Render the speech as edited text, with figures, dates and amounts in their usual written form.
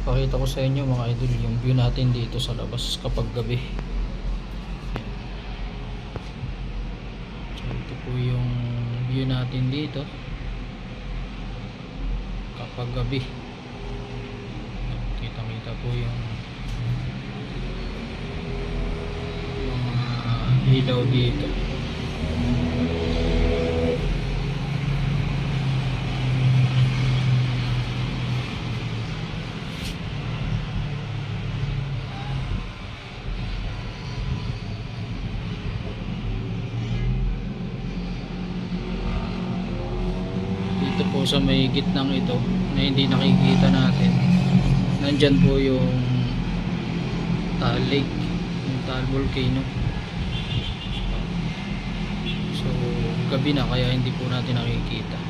Pakita ko sa inyo mga idol yung view natin dito sa labas kapag gabi. So ito po yung view natin dito kapag gabi. Kita po yung mga ilaw dito. Dito po sa may gitnang ito na hindi nakikita natin, nandyan po yung Taal Lake, yung Taal Volcano. So gabi na kaya hindi po natin nakikita.